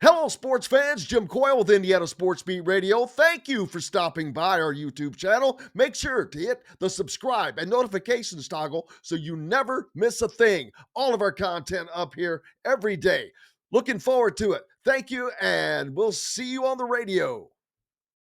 Hello, sports fans. Jim Coyle with Indiana Sports Beat Radio. Thank you for stopping by our YouTube channel. Make sure to hit the subscribe and notifications toggle so you never miss a thing. All of our content up here every day. Looking forward to it. Thank you, and we'll see you on the radio.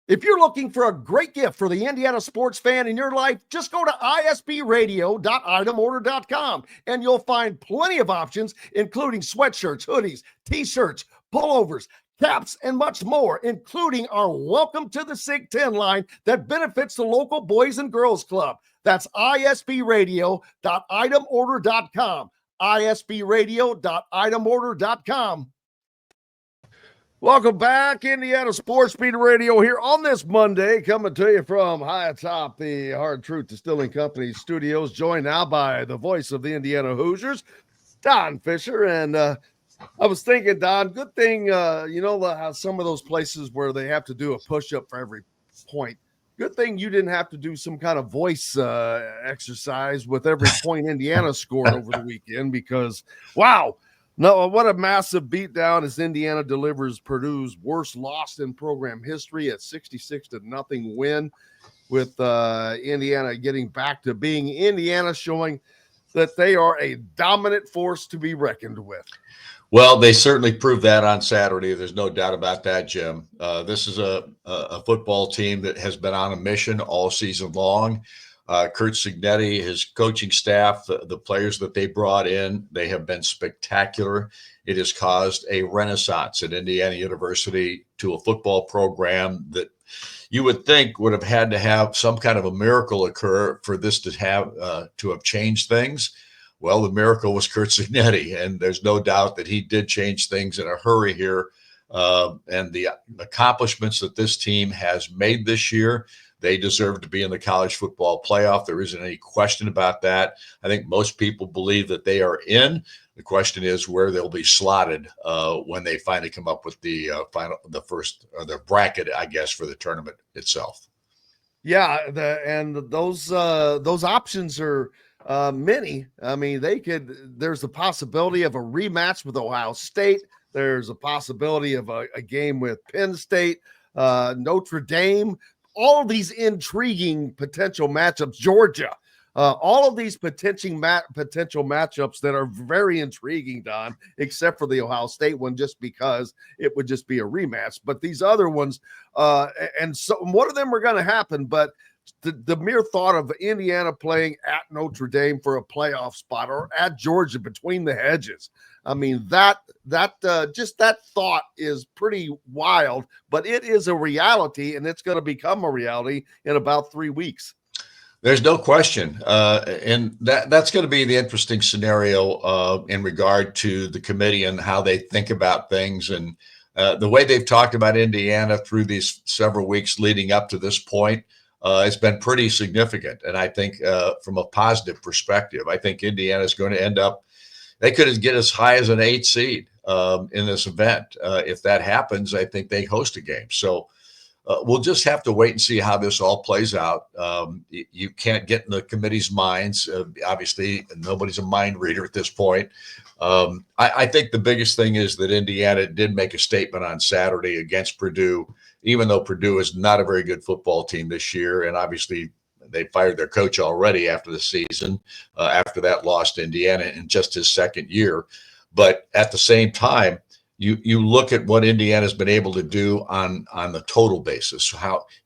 If you're looking for a great gift for the Indiana sports fan in your life, just go to isbradio.itemorder.com and you'll find plenty of options, including sweatshirts, hoodies, t-shirts, pullovers, caps, and much more, including our Welcome to the SIG 10 line that benefits the local Boys and Girls Club. That's isbradio.itemorder.com. isbradio.itemorder.com. Welcome back, Indiana Sports Beat Radio here on this Monday, coming to you from high atop the Hard Truth Distilling Company studios, joined now by the voice of the Indiana Hoosiers, Don Fischer. And I was thinking, Don, good thing, how some of those places where they have to do a push-up for every point, good thing you didn't have to do some kind of voice exercise with every point Indiana scored over the weekend because, wow. No, what a massive beatdown as Indiana delivers Purdue's worst loss in program history at 66-0 win, with Indiana getting back to being Indiana, showing that they are a dominant force to be reckoned with. Well, they certainly proved that on Saturday. There's no doubt about that, Jim. This is a football team that has been on a mission all season long. Kurt Cignetti, his coaching staff, the players that they brought in, they have been spectacular. It has caused a renaissance at Indiana University to a football program that you would think would have had to have some kind of a miracle occur for this to have changed things. Well, the miracle was Kurt Cignetti, and there's no doubt that he did change things in a hurry here. And the accomplishments that this team has made this year, they deserve to be in the college football playoff. There isn't any question about that. I think most people believe that they are in. The question is where they'll be slotted when they finally come up with the bracket, I guess, for the tournament itself. Yeah, those options are many. I mean, there's a possibility of a rematch with Ohio State. There's a possibility of a game with Penn State, Notre Dame. All of these intriguing potential matchups, Georgia, all of these potential matchups that are very intriguing, Don, except for the Ohio State one, just because it would just be a rematch. But these other ones, and so one of them are going to happen, but the mere thought of Indiana playing at Notre Dame for a playoff spot or at Georgia between the hedges, I mean, just that thought is pretty wild, but it is a reality, and it's going to become a reality in about 3 weeks. There's no question. And that's going to be the interesting scenario in regard to the committee and how they think about things. And the way they've talked about Indiana through these several weeks leading up to this point has been pretty significant. And I think from a positive perspective, I think Indiana is going to end up, they could get as high as an 8 seed in this event. If that happens, I think they host a game. So we'll just have to wait and see how this all plays out. You can't get in the committee's minds. Obviously, nobody's a mind reader at this point. I think the biggest thing is that Indiana did make a statement on Saturday against Purdue, even though Purdue is not a very good football team this year. And obviously, they fired their coach already after the season, after that loss to Indiana in just his second year. But at the same time, you look at what Indiana's been able to do on the total basis.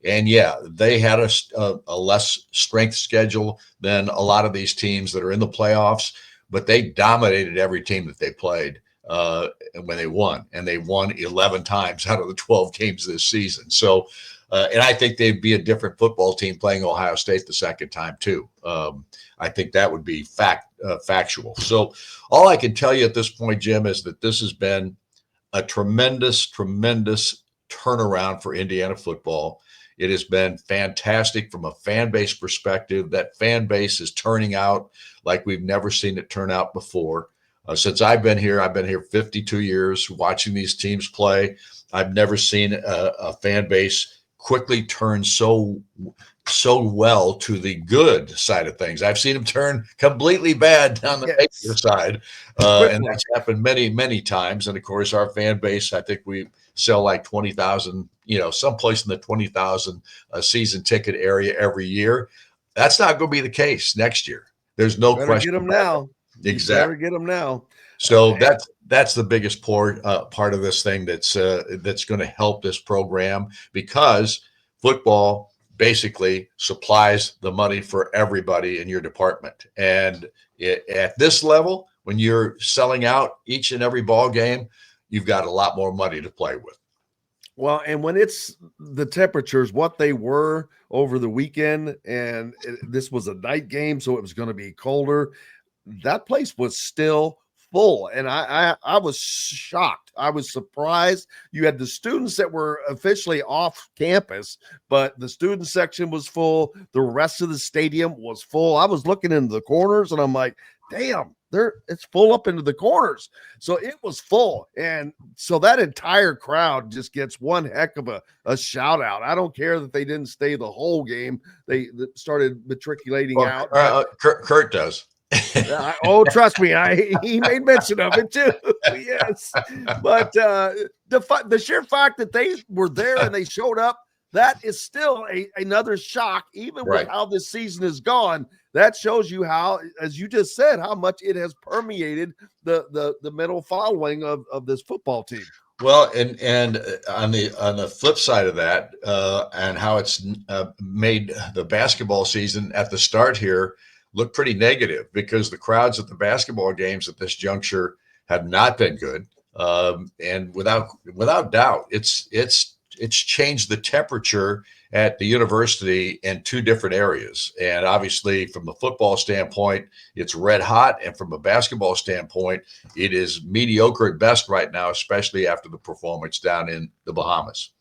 They had a less strength schedule than a lot of these teams that are in the playoffs, but they dominated every team that they played when they won, and they won 11 times out of the 12 games this season. So, and I think they'd be a different football team playing Ohio State the second time too. I think that would be factual. So all I can tell you at this point, Jim, is that this has been a tremendous, tremendous turnaround for Indiana football. It has been fantastic from a fan base perspective. That fan base is turning out like we've never seen it turn out before. Since I've been here 52 years watching these teams play. I've never seen a fan base quickly turn so well to the good side of things. I've seen them turn completely bad on the negative side, and that's happened many times. And of course, our fan base, I think we sell like 20,000, someplace in the 20,000 season ticket area every year. That's not going to be the case next year. There's no question. Get them now. Exactly. Better get them now. So that's the biggest part of this thing that's going to help this program, because football basically supplies the money for everybody in your department. And at this level, when you're selling out each and every ball game, you've got a lot more money to play with. Well, and when it's the temperatures, what they were over the weekend, and this was a night game, so it was going to be colder, that place was still full. And I was shocked. I was surprised. You had the students that were officially off campus, but the student section was full. The rest of the stadium was full. I was looking into the corners and I'm like, damn, it's full up into the corners. So it was full. And so that entire crowd just gets one heck of a shout out. I don't care that they didn't stay the whole game. They started matriculating out. Kurt does. Trust me, he made mention of it too. Yes, but the sheer fact that they were there and they showed up, that is still another shock. Even with how this season is gone, that shows you how, as you just said, how much it has permeated the mental following of this football team. Well, and on the flip side of that, and how it's made the basketball season at the start here look pretty negative, because the crowds at the basketball games at this juncture have not been good, and without doubt, it's changed the temperature at the university in two different areas. And obviously, from a football standpoint, it's red hot, and from a basketball standpoint, it is mediocre at best right now, especially after the performance down in the Bahamas.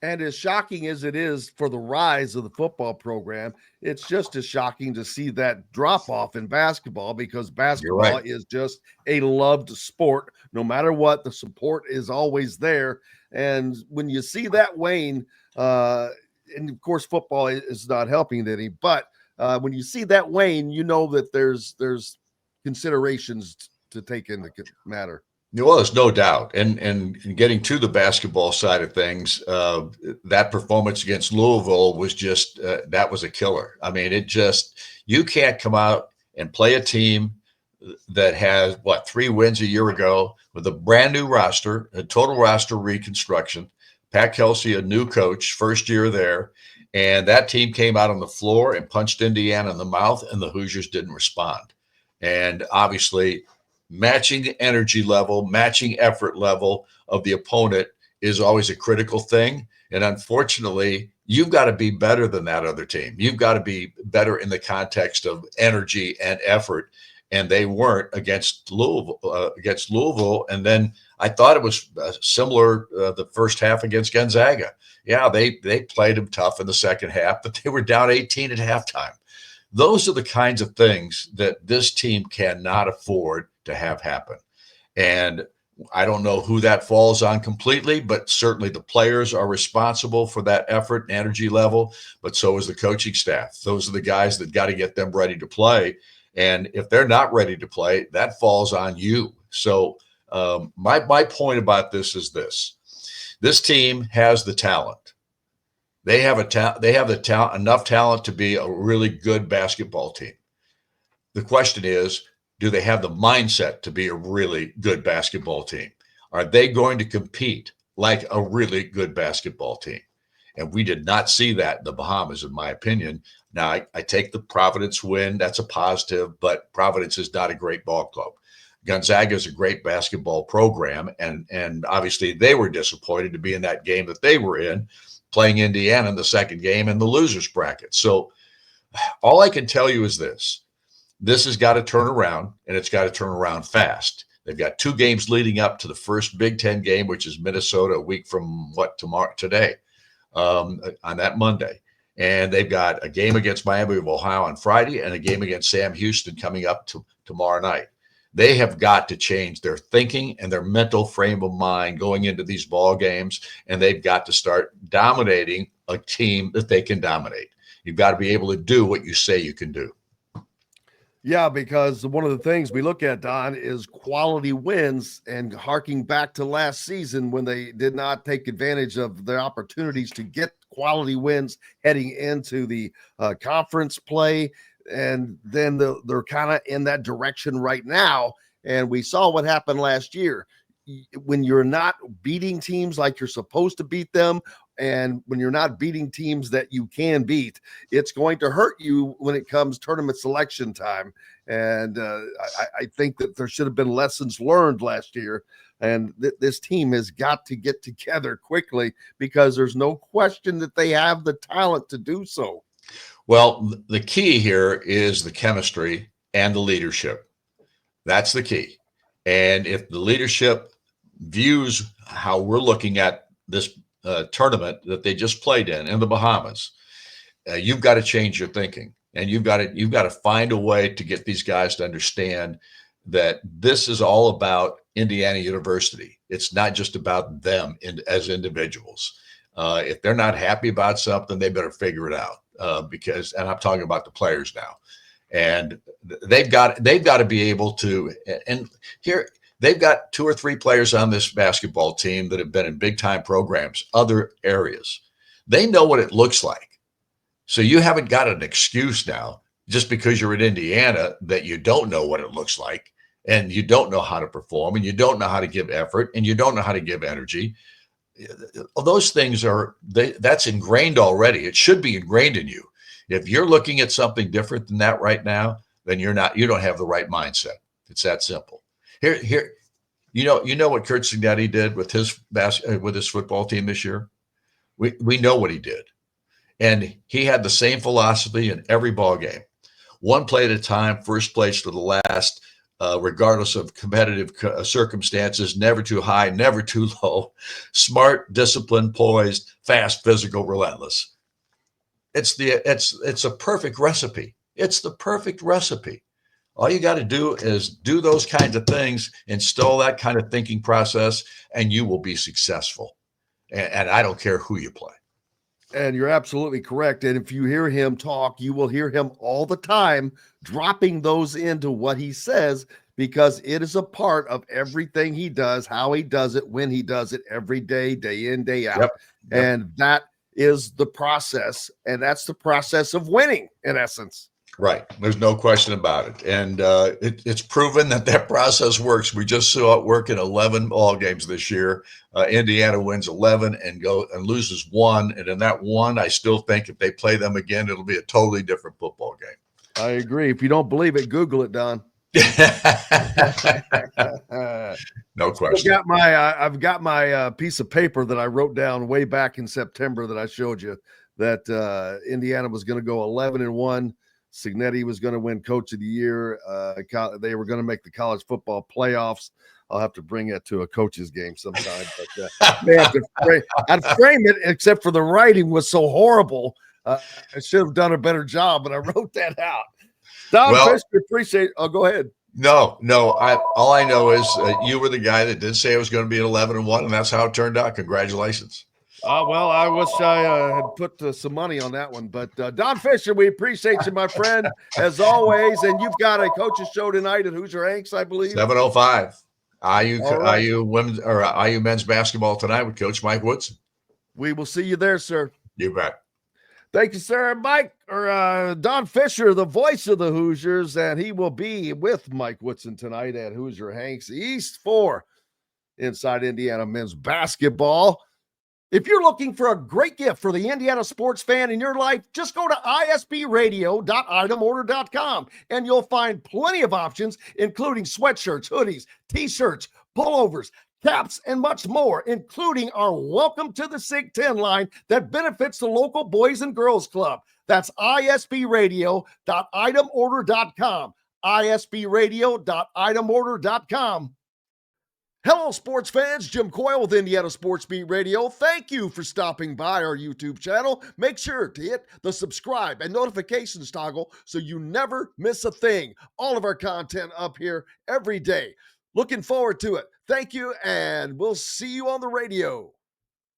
And as shocking as it is for the rise of the football program, it's just as shocking to see that drop off in basketball, because basketball is just a loved sport. No matter what, the support is always there. And when you see that wane, and of course, football is not helping any, but when you see that wane, you know that there's considerations to take into matter. Well, there's no doubt. And getting to the basketball side of things, that performance against Louisville was just, that was a killer. I mean, you can't come out and play a team that has, 3 wins a year ago with a brand new roster, a total roster reconstruction. Pat Kelsey, a new coach, first year there. And that team came out on the floor and punched Indiana in the mouth, and the Hoosiers didn't respond. And obviously, matching energy level, matching effort level of the opponent is always a critical thing. And unfortunately, you've got to be better than that other team. You've got to be better in the context of energy and effort. And they weren't against Louisville. And then I thought it was similar the first half against Gonzaga. Yeah, they played them tough in the second half, but they were down 18 at halftime. Those are the kinds of things that this team cannot afford to have happen. And I don't know who that falls on completely, but certainly the players are responsible for that effort and energy level, but so is the coaching staff. Those are the guys that got to get them ready to play. And if they're not ready to play, that falls on you. So my point about this is this. This team has the talent. They have enough talent to be a really good basketball team. The question is, do they have the mindset to be a really good basketball team? Are they going to compete like a really good basketball team? And we did not see that in the Bahamas, in my opinion. Now, I take the Providence win. That's a positive, but Providence is not a great ball club. Gonzaga is a great basketball program, and obviously they were disappointed to be in that game that they were in, playing Indiana in the second game in the losers bracket. So all I can tell you is this. This has got to turn around, and it's got to turn around fast. They've got 2 games leading up to the first Big Ten game, which is Minnesota a week from today, on that Monday. And they've got a game against Miami of Ohio on Friday and a game against Sam Houston coming up tomorrow night. They have got to change their thinking and their mental frame of mind going into these ball games, and they've got to start dominating a team that they can dominate. You've got to be able to do what you say you can do. Yeah, because one of the things we look at, Don, is quality wins, and harking back to last season when they did not take advantage of their opportunities to get quality wins heading into the conference play. And then they're kind of in that direction right now. And we saw what happened last year. When you're not beating teams like you're supposed to beat them, and when you're not beating teams that you can beat, it's going to hurt you when it comes tournament selection time. And I think that there should have been lessons learned last year. And this team has got to get together quickly, because there's no question that they have the talent to do so. Well, the key here is the chemistry and the leadership. That's the key. And if the leadership views how we're looking at this tournament that they just played in the Bahamas, you've got to change your thinking, and you've got to find a way to get these guys to understand that this is all about Indiana University. It's not just about them as individuals. If they're not happy about something, they better figure it out, because, and I'm talking about the players now, and they've got to be able to. And here, they've got 2 or 3 players on this basketball team that have been in big time programs, other areas. They know what it looks like. So you haven't got an excuse now just because you're in Indiana that you don't know what it looks like, and you don't know how to perform, and you don't know how to give effort, and you don't know how to give energy. Those things that's ingrained already. It should be ingrained in you. If you're looking at something different than that right now, then you don't have the right mindset. It's that simple. Here, you know what Kurt Signetti did with his football team this year. We know what he did, and he had the same philosophy in every ball game. One play at a time, first place to the last, regardless of competitive circumstances. Never too high, never too low. Smart, disciplined, poised, fast, physical, relentless. It's a perfect recipe. It's the perfect recipe. All you got to do is do those kinds of things, install that kind of thinking process, and you will be successful. And I don't care who you play. And you're absolutely correct. And if you hear him talk, you will hear him all the time dropping those into what he says, because it is a part of everything he does, how he does it, when he does it, every day, day in, day out. Yep. And that is the process. And that's the process of winning, in essence. Right. There's no question about it. And it's proven that process works. We just saw it work in 11 ball games this year. Indiana wins 11 and loses 1. And in that 1, I still think if they play them again, it'll be a totally different football game. I agree. If you don't believe it, Google it, Don. No question. I've got my piece of paper that I wrote down way back in September that I showed you, that Indiana was going to go 11-1. Signetti was going to win Coach of the Year. They were going to make the college football playoffs. I'll have to bring it to a coach's game sometime. But I'd frame it, except for the writing was so horrible. I should have done a better job, but I wrote that out. Don Fischer, appreciate. Oh, go ahead. No. All I know is you were the guy that did say it was going to be an 11-1, and that's how it turned out. Congratulations. Well, I wish I had put some money on that one. But Don Fischer, we appreciate you, my friend, as always. And you've got a coach's show tonight at Hoosier Hanks, I believe. 7:05. IU women's or IU men's basketball tonight with Coach Mike Woodson. We will see you there, sir. You bet. Thank you, sir. Don Fischer, the voice of the Hoosiers, and he will be with Mike Woodson tonight at Hoosier Hanks East 4 inside Indiana men's basketball. If you're looking for a great gift for the Indiana sports fan in your life, just go to isbradio.itemorder.com and you'll find plenty of options, including sweatshirts, hoodies, t-shirts, pullovers, caps, and much more, including our Welcome to the SIG 10 line that benefits the local Boys and Girls Club. That's isbradio.itemorder.com. isbradio.itemorder.com. Hello, sports fans. Jim Coyle with Indiana Sports Beat Radio. Thank you for stopping by our YouTube channel. Make sure to hit the subscribe and notifications toggle so you never miss a thing. All of our content up here every day. Looking forward to it. Thank you, and we'll see you on the radio.